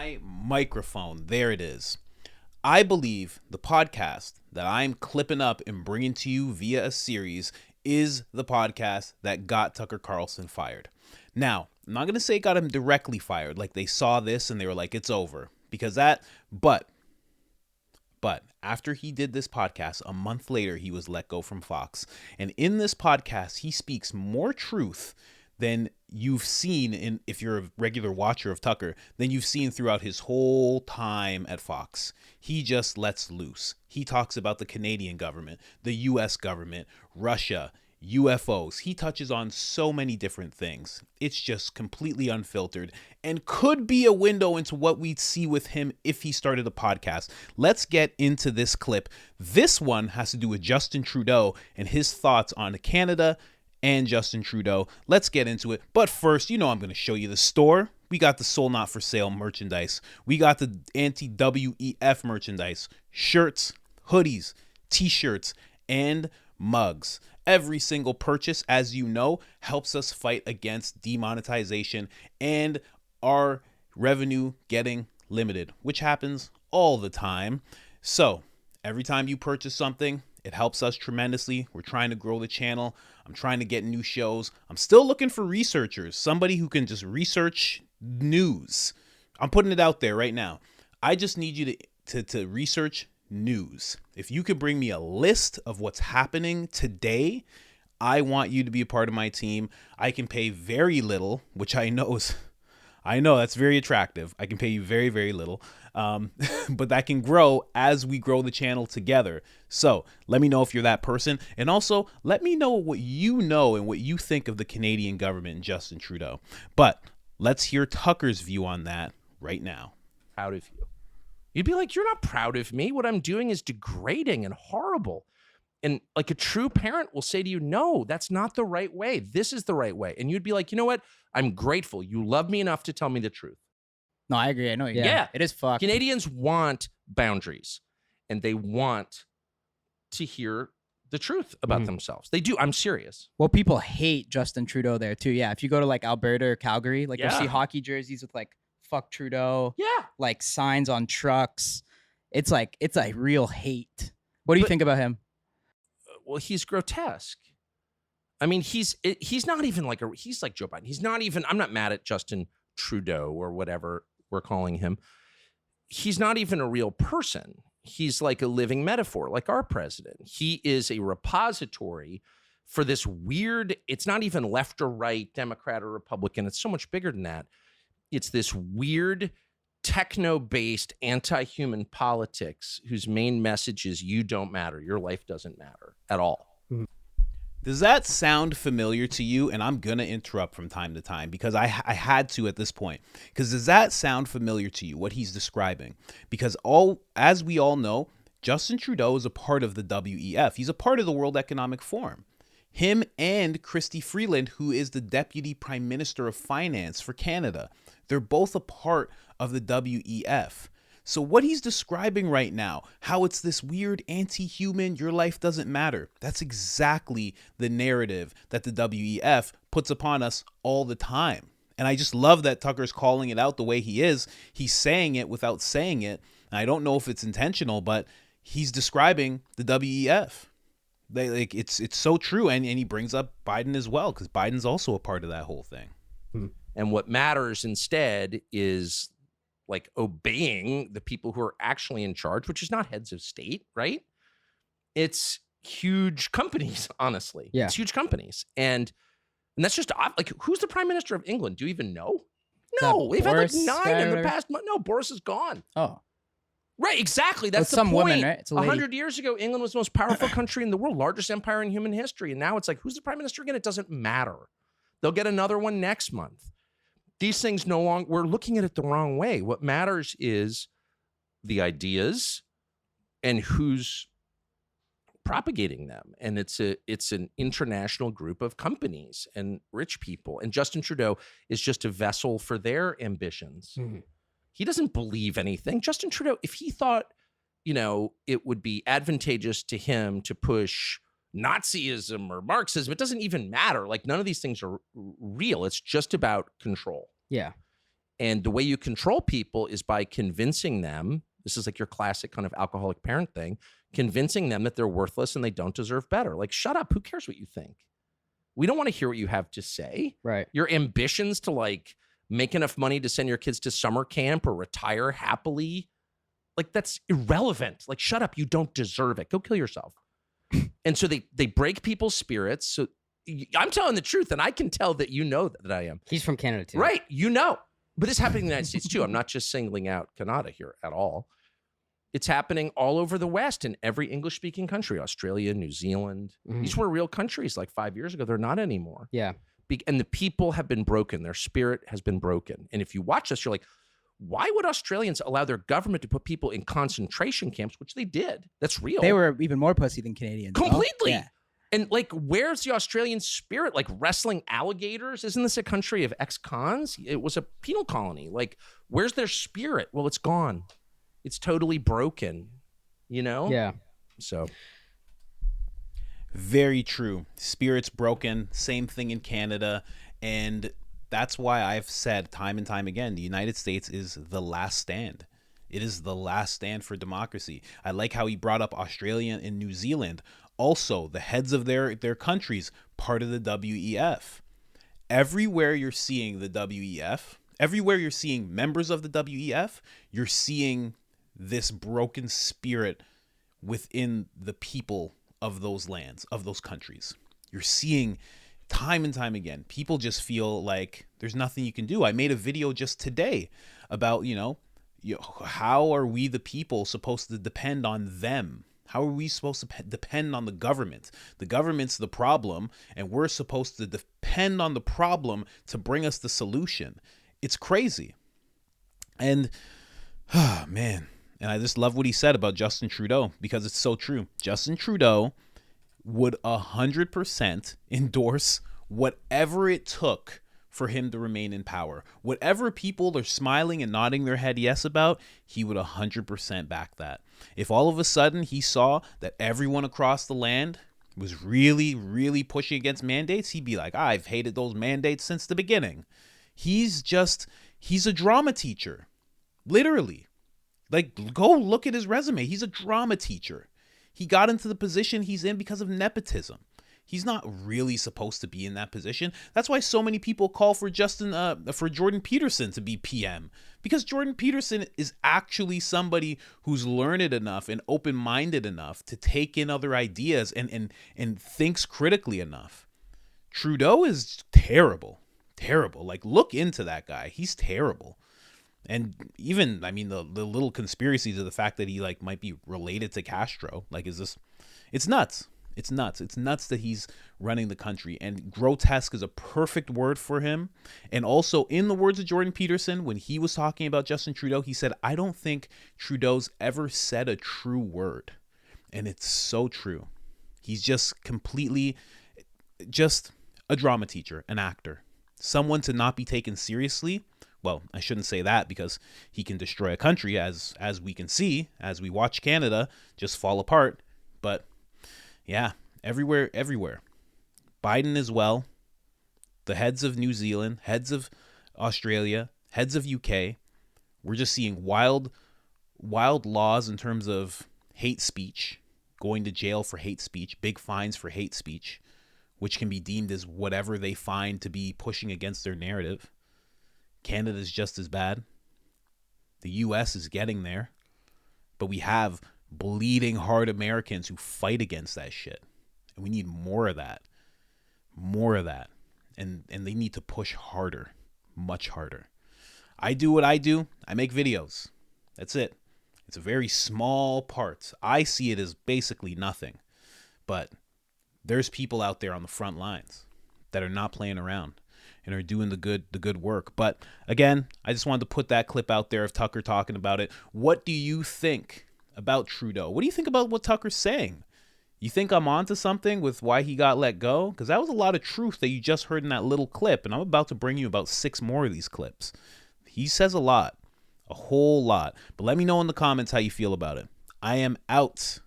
my microphone. There it is. I believe the podcast that I'm clipping up and bringing to you via a series is the podcast that got Tucker Carlson fired. Now, I'm not going to say it got him directly fired, like they saw this and they were like, it's over. But after he did this podcast, a month later, he was let go from Fox. And in this podcast, he speaks more truth than you've seen if you're a regular watcher of Tucker, than you've seen throughout his whole time at Fox. He just lets loose. He talks about the Canadian government, the US government, Russia, UFOs. He touches on so many different things. It's just completely unfiltered and could be a window into what we'd see with him if he started a podcast. Let's get into this clip. This one has to do with Justin Trudeau and his thoughts on Canada and Justin Trudeau. Let's get into it. But first, I'm going to show you the store. We got the Soul Not For Sale merchandise. We got the anti-WEF merchandise, shirts, hoodies, t-shirts, and mugs. Every single purchase, as you know, helps us fight against demonetization and our revenue getting limited, which happens all the time. So every time you purchase something, it helps us tremendously. We're trying to grow the channel. I'm trying to get new shows. I'm still looking for researchers, somebody who can just research news. I'm putting it out there right now. I just need you to research news. If you could bring me a list of what's happening today, I want you to be a part of my team. I can pay very little, which I know that's very attractive. I can pay you very, very little. But that can grow as we grow the channel together. So let me know if you're that person. And also let me know what you know and what you think of the Canadian government and Justin Trudeau. But let's hear Tucker's view on that right now. Proud of you. You'd be like, you're not proud of me. What I'm doing is degrading and horrible. And like a true parent will say to you, no, that's not the right way. This is the right way. And you'd be like, you know what? I'm grateful. You love me enough to tell me the truth. No, I agree. I know. Yeah. It is fucked. Canadians want boundaries and they want to hear the truth about themselves. They do. I'm serious. Well, people hate Justin Trudeau there too. Yeah. If you go to like Alberta or Calgary, like you'll see hockey jerseys with like fuck Trudeau. Yeah. Like signs on trucks. It's a real hate. What do you think about him? Well, he's grotesque. I mean, he's not even like he's like Joe Biden. He's not even, I'm not mad at Justin Trudeau or whatever we're calling him. He's not even a real person. He's like a living metaphor, like our president. He is a repository for this weird, it's not even left or right, Democrat or Republican. It's so much bigger than that. It's this weird techno-based anti-human politics whose main message is you don't matter. Your life doesn't matter at all. Does that sound familiar to you? And I'm going to interrupt from time to time because I had to at this point. Because does that sound familiar to you, what he's describing? Because as we all know, Justin Trudeau is a part of the WEF. He's a part of the World Economic Forum. Him and Chrystia Freeland, who is the Deputy Prime Minister of Finance for Canada, they're both a part of the WEF. So what he's describing right now, how it's this weird anti-human, your life doesn't matter. That's exactly the narrative that the WEF puts upon us all the time. And I just love that Tucker's calling it out the way he is. He's saying it without saying it. And I don't know if it's intentional, but he's describing the WEF. It's so true. And he brings up Biden as well, because Biden's also a part of that whole thing. And what matters instead is like obeying the people who are actually in charge, which is not heads of state, right? It's huge companies, honestly. Yeah. It's huge companies. And that's just like, who's the prime minister of England? Do you even know? No, we've had like 9 in the past month. No, Boris is gone. Oh, right. Exactly. That's the some point. woman, right? It's a lady. 100 years ago, England was the most powerful country in the world, largest empire in human history. And now it's like, who's the prime minister again? It doesn't matter. They'll get another one next month. These things no longer, we're looking at it the wrong way. What matters is the ideas and who's propagating them. And it's an international group of companies and rich people. And Justin Trudeau is just a vessel for their ambitions. Mm-hmm. He doesn't believe anything. Justin Trudeau, if he thought, it would be advantageous to him to push Nazism or Marxism, it doesn't even matter. Like none of these things are real. It's just about control. Yeah. And the way you control people is by convincing them, this is like your classic kind of alcoholic parent thing, convincing them that they're worthless and they don't deserve better. Like, shut up. Who cares what you think? We don't want to hear what you have to say. Right. Your ambitions to like make enough money to send your kids to summer camp or retire happily, like that's irrelevant. Like, shut up. You don't deserve it. Go kill yourself. And so they break people's spirits. So I'm telling the truth, and I can tell that you know that I am. He's from Canada too. Right. You know. But it's happening in the United States too. I'm not just singling out Canada here at all. It's happening all over the West in every English-speaking country, Australia, New Zealand. These were real countries like 5 years ago. They're not anymore. Yeah. And the people have been broken. Their spirit has been broken. And if you watch this, you're like, why would Australians allow their government to put people in concentration camps, which they did? That's real. They were even more pussy than Canadians. Completely. Yeah. And like, where's the Australian spirit? Like wrestling alligators? Isn't this a country of ex-cons? It was a penal colony. Like, where's their spirit? Well, it's gone. It's totally broken, you know? Yeah. So. Very true. Spirit's broken. Same thing in Canada. And that's why I've said time and time again, the United States is the last stand. It is the last stand for democracy. I like how he brought up Australia and New Zealand. Also, the heads of their countries, part of the WEF. Everywhere you're seeing the WEF, everywhere you're seeing members of the WEF, you're seeing this broken spirit within the people of those lands, of those countries. You're seeing time and time again, people just feel like there's nothing you can do. I made a video just today about, how are we the people supposed to depend on them? How are we supposed to depend on the government? The government's the problem, and we're supposed to depend on the problem to bring us the solution. It's crazy. And, man, and I just love what he said about Justin Trudeau, because it's so true. Justin Trudeau would 100% endorse whatever it took for him to remain in power. Whatever people are smiling and nodding their head yes about, he would 100% back that. If all of a sudden he saw that everyone across the land was really, really pushing against mandates, he'd be like, I've hated those mandates since the beginning. He's a drama teacher. Literally. Like, go look at his resume. He's a drama teacher. He got into the position he's in because of nepotism. He's not really supposed to be in that position. That's why so many people call for Jordan Peterson to be PM, because Jordan Peterson is actually somebody who's learned enough and open-minded enough to take in other ideas and thinks critically enough. Trudeau is terrible. Like, look into that guy. He's terrible. And even, the little conspiracies of the fact that he might be related to Castro, it's nuts. It's nuts. It's nuts that he's running the country. And grotesque is a perfect word for him. And also, in the words of Jordan Peterson, when he was talking about Justin Trudeau, he said, I don't think Trudeau's ever said a true word. And it's so true. He's just completely just a drama teacher, an actor, someone to not be taken seriously. Well, I shouldn't say that, because he can destroy a country, as we can see, as we watch Canada just fall apart. But yeah, everywhere. Biden as well. The heads of New Zealand, heads of Australia, heads of UK. We're just seeing wild laws in terms of hate speech, going to jail for hate speech, big fines for hate speech, which can be deemed as whatever they find to be pushing against their narrative. Canada's just as bad. The US is getting there. But we have bleeding heart Americans who fight against that shit. And we need more of that. And they need to push harder, much harder. I do what I do. I make videos. That's it. It's a very small part. I see it as basically nothing. But there's people out there on the front lines that are not playing around and are doing the good work. But again, I just wanted to put that clip out there of Tucker talking about it. What do you think about Trudeau? What do you think about what Tucker's saying? You think I'm onto something with why he got let go? Because that was a lot of truth that you just heard in that little clip, and I'm about to bring you about 6 more of these clips. He says a lot, a whole lot. But let me know in the comments how you feel about it. I am out.